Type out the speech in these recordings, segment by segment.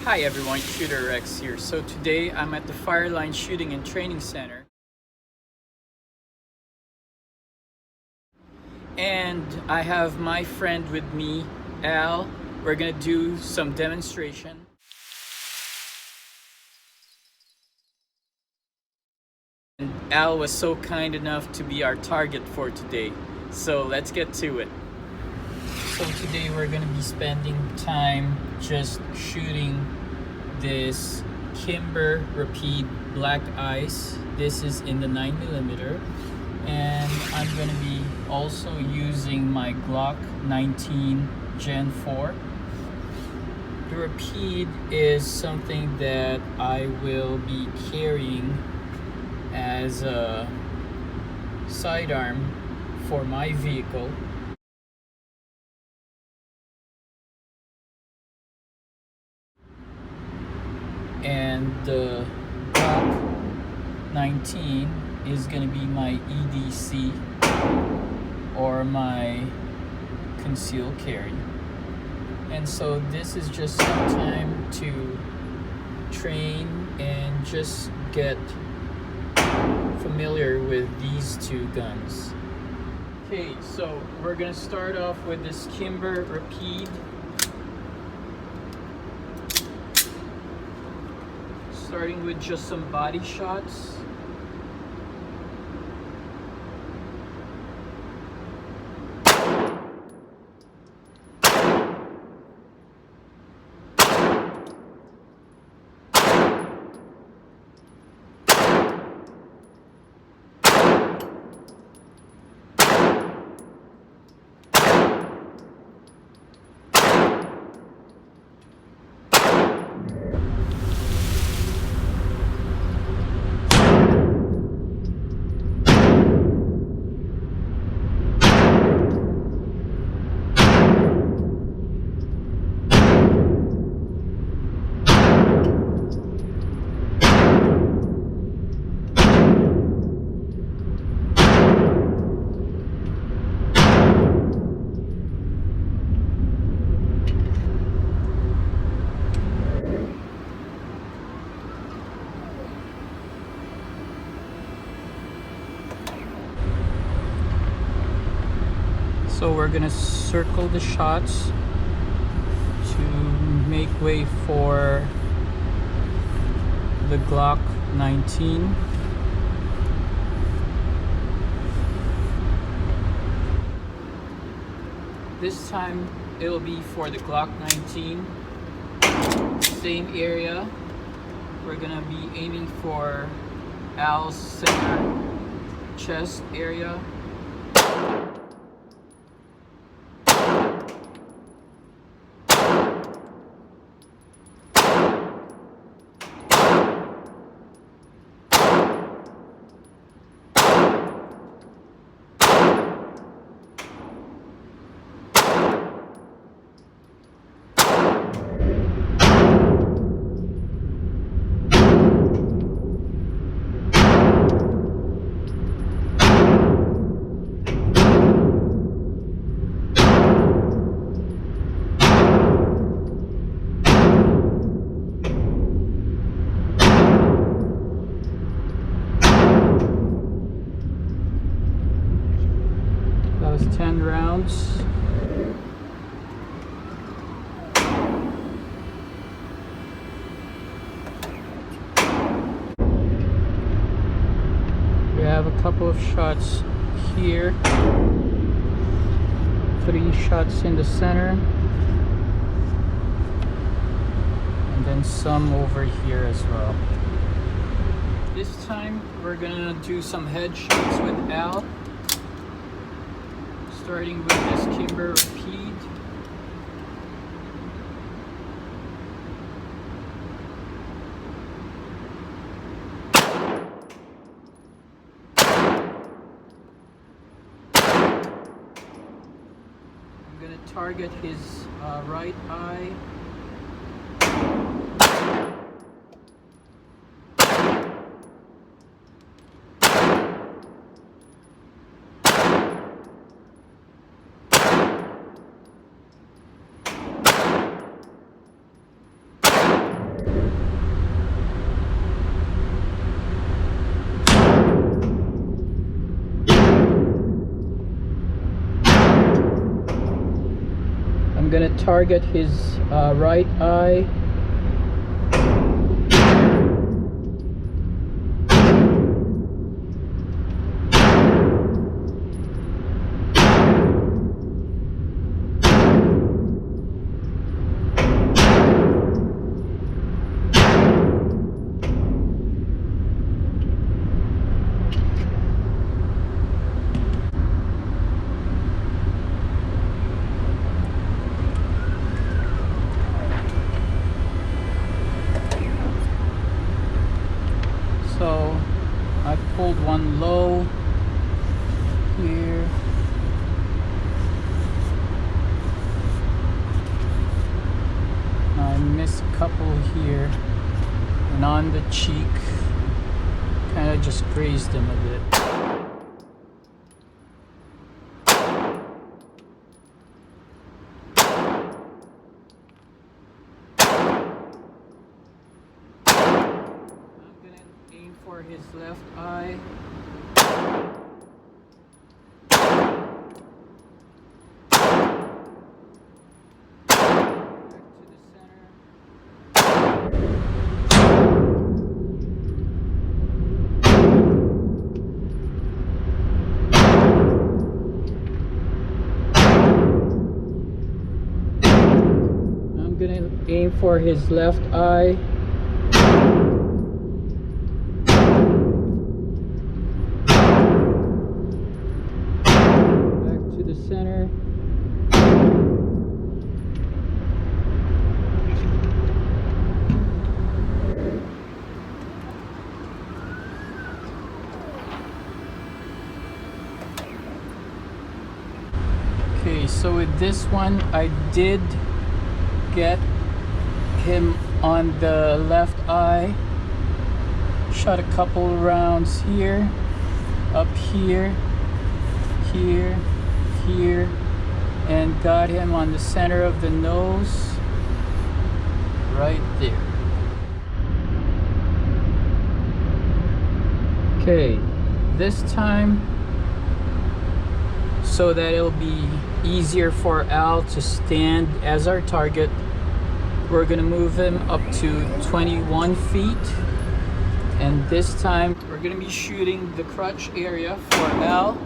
Hi everyone, Shooter Rex here. So today I'm at the Fireline Shooting and Training Center. And I have my friend with me, Al. We're gonna do some demonstration. And Al was so kind enough to be our target for today. So let's get to it. So today we're gonna be spending time just shooting this Kimber Rapide Black Ice. This is in the 9mm, and I'm gonna be also using my Glock 19 Gen 4. The Rapide is something that I will be carrying as a sidearm for my vehicle. And the Glock 19 is going to be my EDC, or my conceal carry. And so this is just some time to train and just get familiar with these two guns. Okay, so we're going to start off with this Kimber Rapide. Starting with just some body shots. So we're gonna circle the shots to make way for the Glock 19. This time it'll be for the Glock 19. Same area. We're gonna be aiming for Al's center chest area. That was 10 rounds. We have a couple of shots here. 3 shots in the center. And then some over here as well. This time we're gonna do some headshots with Al. Starting with this Kimber Rapide. I'm gonna target his right eye. gonna target his right eye. So I pulled one low here. I missed a couple here, and on the cheek, kind of just grazed him a bit. For his left eye. Back to the center. I'm gonna aim for his left eye. Center. Okay, so with this one I did get him on the left eye. Shot a couple rounds here, up here, here, here, and got him on the center of the nose right there. Okay, this time, so that it'll be easier for Al to stand as our target, we're gonna move him up to 21 feet, and this time we're gonna be shooting the crotch area for Al.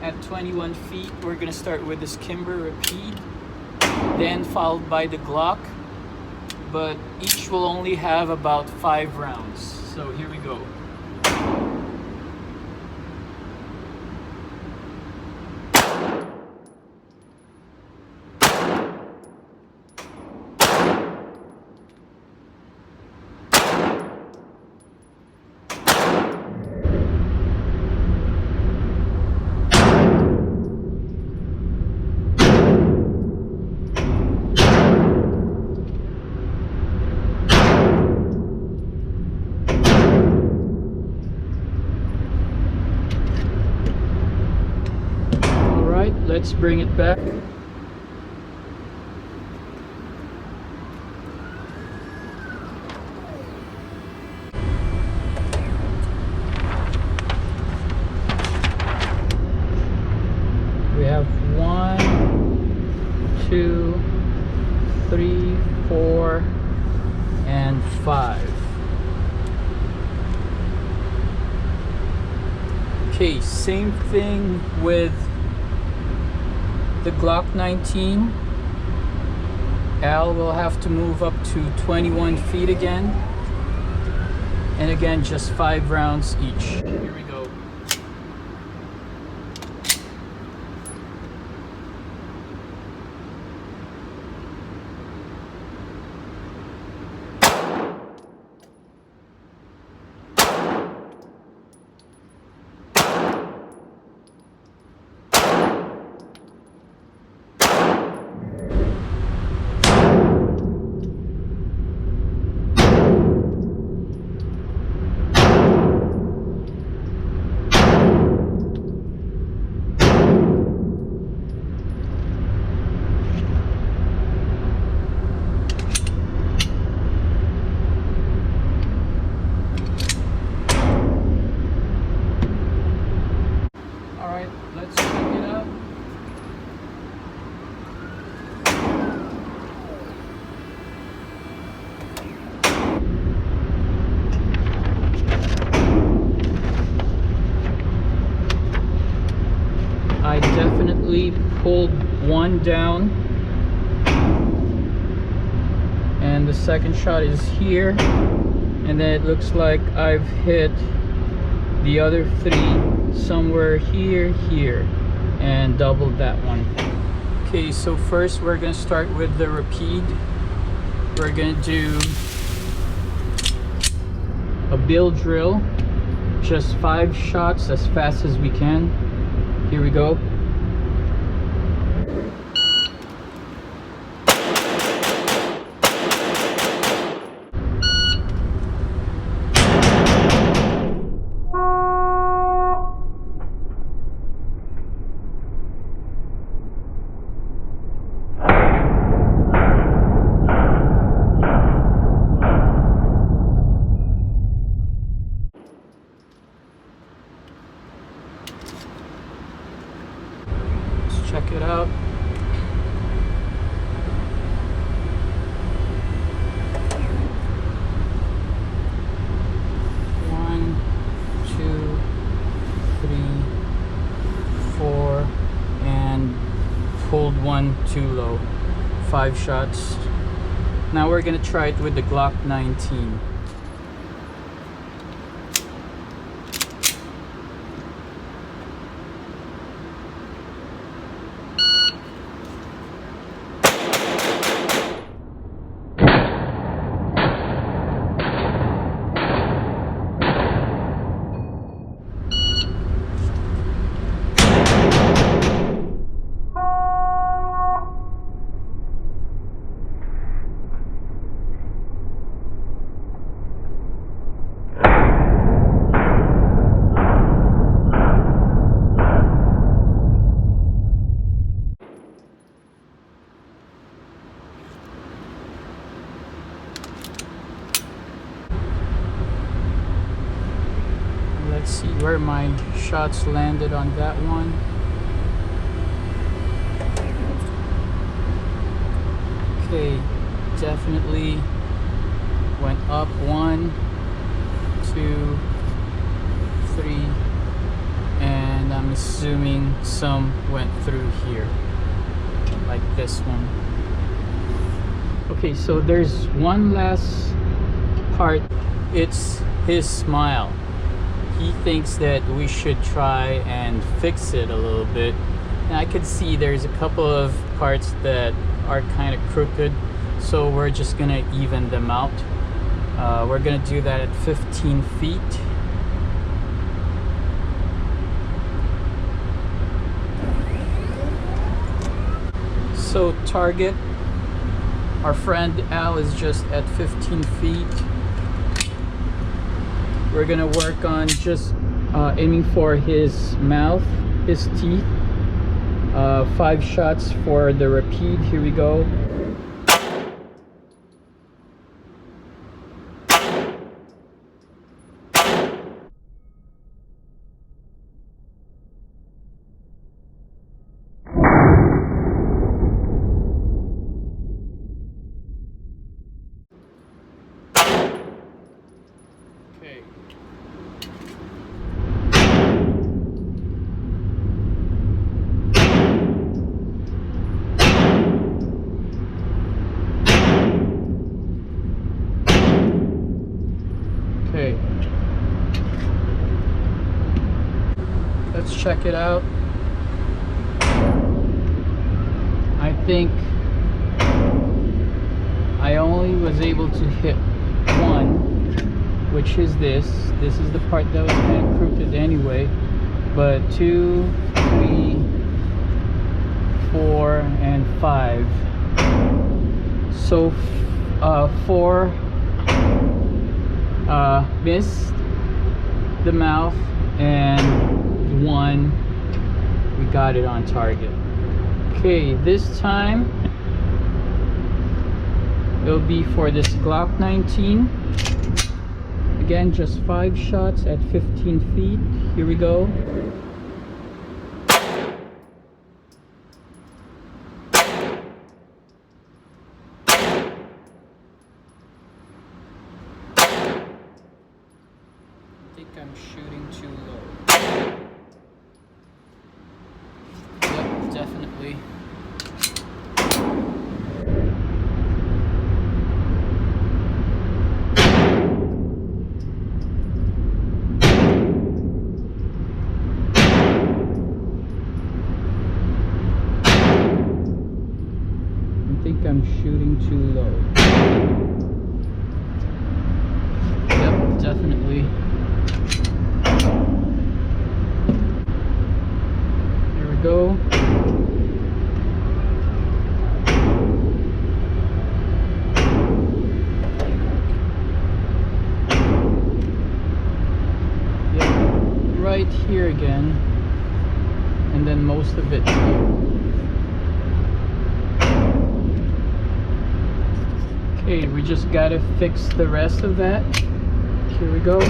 At 21 feet, we're gonna start with this Kimber Rapide, then followed by the Glock, but each will only have about 5 rounds. So here we go. Let's bring it back. We have 1, 2, 3, 4, and 5. Okay, same thing with the Glock 19. Al will have to move up to 21 feet again, and again just 5 rounds each. Here we go. pulled one down, and the second shot is here, and then it looks like I've hit the other three somewhere here, and doubled that one. Okay, so first we're gonna start with the rapide. We're gonna do a bill drill, just 5 shots as fast as we can. Here we go. Check it out. One, two, three, four, and pulled one too low. 5 shots. Now we're gonna try it with the Glock 19. Let's see where my shots landed on that one. Okay, definitely went up. 1, 2, 3, and I'm assuming some went through here, like this one. Okay, so there's one last part. It's his smile. He thinks that we should try and fix it a little bit. And I could see there's a couple of parts that are kind of crooked, so we're just gonna even them out. We're gonna do that at 15 feet. So target, our friend Al is just at 15 feet. We're gonna work on just aiming for his mouth, his teeth. 5 shots for the rapide. Here we go. Okay. Okay. Let's check it out. I think I only was able to hit one, which is this. This is the part that was kind of crooked anyway. But 2, 3, 4, and 5. So 4 missed the mouth, and 1 we got it on target. Okay, this time it'll be for this Glock 19. Again, just 5 shots at 15 feet. Here we go. I think I'm shooting too low. Yep, definitely. definitely. There we go. Yep, right here again, and then most of it here. Okay, we just gotta fix the rest of that. Here we go.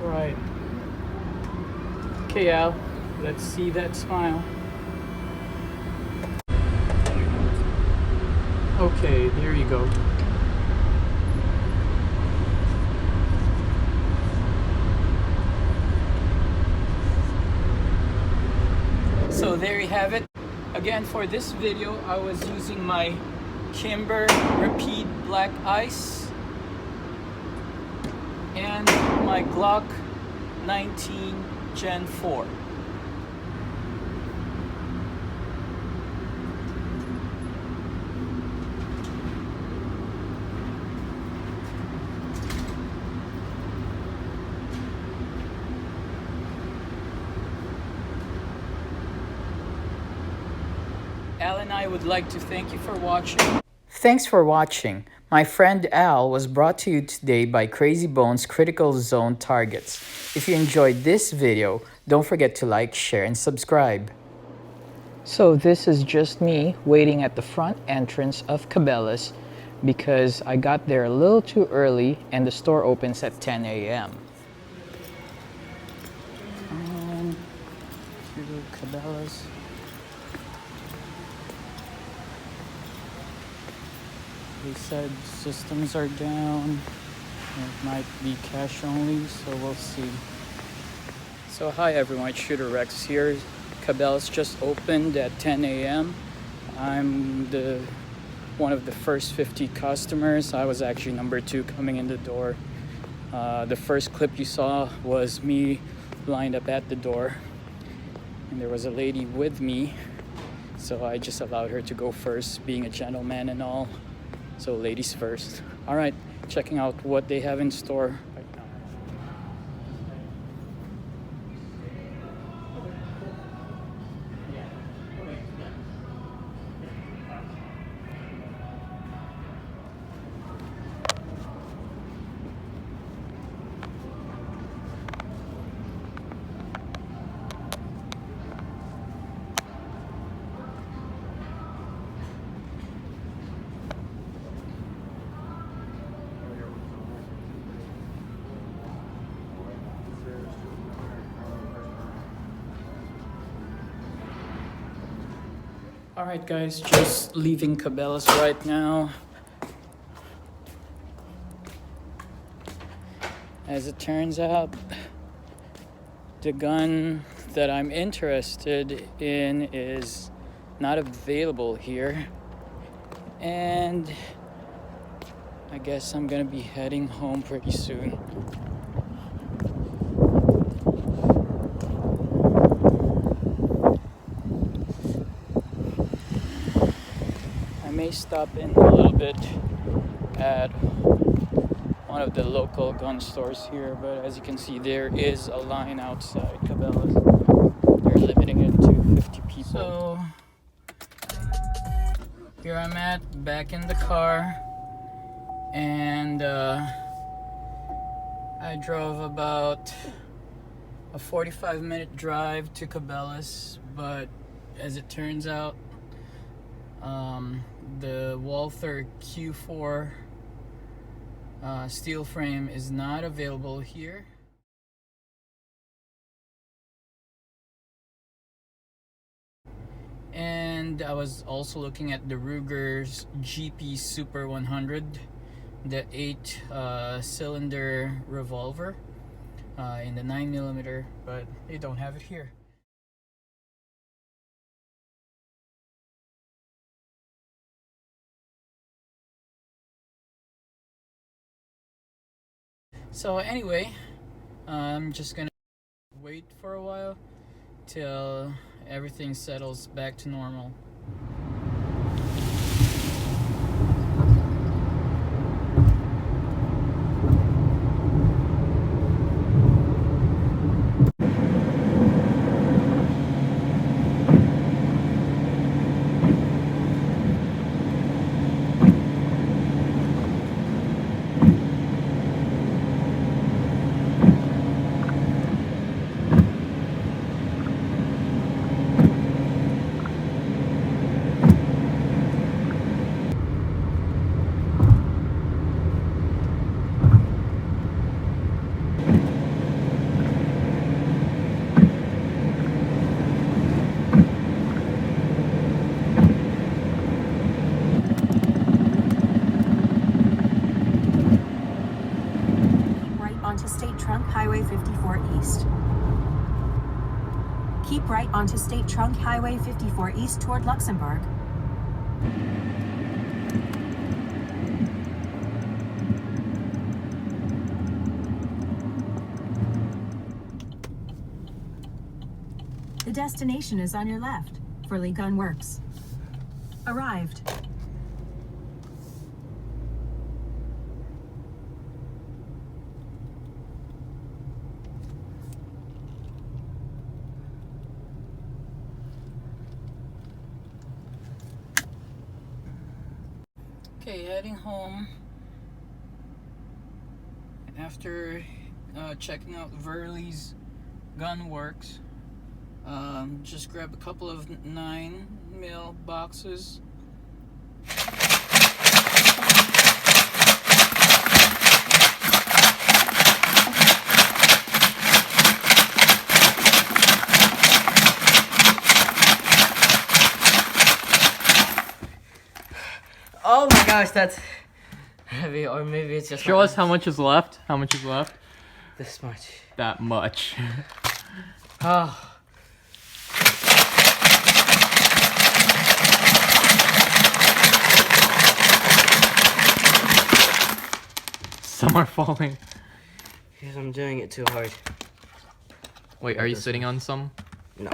Right. Okay, Al, let's see that smile. Okay, there you go. So there you have it. Again, for this video, I was using my Kimber Repeat Black Ice and my Glock 19 Gen 4. Al and I would like to thank you for watching. Thanks for watching. My friend Al was brought to you today by Crazy Bones Critical Zone Targets. If you enjoyed this video, don't forget to like, share, and subscribe. So this is just me waiting at the front entrance of Cabela's because I got there a little too early and the store opens at 10 a.m. To Cabela's. They said systems are down. It might be cash only, so we'll see. So hi everyone, it's Shooter Rex here. Cabela's just opened at 10 a.m. I'm one of the first 50 customers. I was actually number 2 coming in the door. The first clip you saw was me lined up at the door, and there was a lady with me, so I just allowed her to go first, being a gentleman and all. So ladies first. All right, checking out what they have in store right now. Alright guys, just leaving Cabela's right now. As it turns out, the gun that I'm interested in is not available here. And I guess I'm gonna be heading home pretty soon. I may stop in a little bit at one of the local gun stores here, but as you can see, there is a line outside Cabela's. They're limiting it to 50 people. So here I'm at, back in the car, and I drove about a 45-minute drive to Cabela's, but as it turns out, the Walther Q4 steel frame is not available here. And I was also looking at the Ruger's GP Super 100, the 8-cylinder revolver in the 9mm, but they don't have it here. So anyway, I'm just gonna wait for a while till everything settles back to normal. Onto State Trunk Highway 54 East. Keep right onto State Trunk Highway 54 East toward Luxembourg. The destination is on your left for Lee Gun Works. Arrived. Okay, heading home after checking out Verley's Gun Works. Just grab a couple of 9mm boxes. Oh my gosh, that's heavy, or maybe it's just. Show us how much is left. How much is left? This much. That much. Oh. Some are falling. Because I'm doing it too hard. Wait, are you sitting on some? No.